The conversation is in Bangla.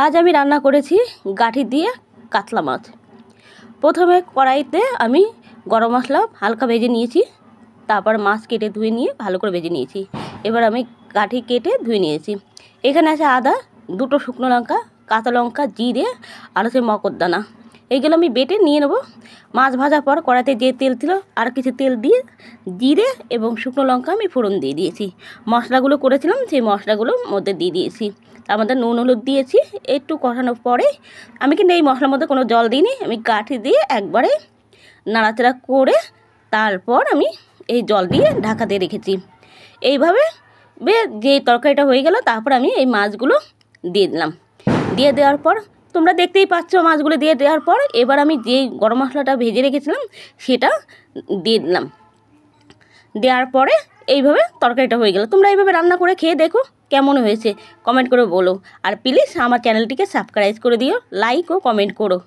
আজ আমি রান্না করেছি গাঠি দিয়ে কাতলা মাছ। প্রথমে কড়াইতে আমি গরম মশলা হালকা ভেজে নিয়েছি, তারপর মাছ কেটে ধুয়ে নিয়ে ভালো করে ভেজে নিয়েছি। এবার আমি গাঠি কেটে ধুয়ে নিয়েছি। এখানে আছে আদা, দুটো শুকনো লঙ্কা, কাঁচা লঙ্কা, জিরে আর হচ্ছে মগজদানা। এইগুলো আমি বেটে নিয়ে নেব। মাছ ভাজার পর কড়াইতে যে তেল ছিল আর কিছু তেল দিয়ে জিরে এবং শুকনো লঙ্কা আমি ফোড়ন দিয়ে দিয়েছি। মশলাগুলো করেছিলাম সেই মশলাগুলো মধ্যে দিয়ে দিয়েছি। তার মধ্যে নুন হলুদ দিয়েছি। একটু কষানোর পরে আমি কিন্তু এই মশলার মধ্যে কোনো জল দিইনি, আমি গাঠি দিয়ে একবারে নাড়াচাড়া করে তারপর আমি এই জল দিয়ে ঢাকা দিয়ে রেখেছি। এইভাবে যে তরকারিটা হয়ে গেল, তারপর আমি এই মাছগুলো দিয়ে দিলাম। দিয়ে দেওয়ার পর তোমরা দেখতেই পাচ্ছ মাছগুলো দিয়ে দেওয়ার পর এবার আমি যে গরম মশলাটা ভেজে রেখেছিলাম সেটা দিয়ে দিলাম। দেওয়ার পরে এইভাবে তরকারিটা হয়ে গেল। তোমরা এইভাবে রান্না করে খেয়ে দেখো কেমন হয়েছে, কমেন্ট করে বলো। আর প্লিজ আমার চ্যানেলটিকে সাবস্ক্রাইব করে দিও, লাইক ও কমেন্ট করো।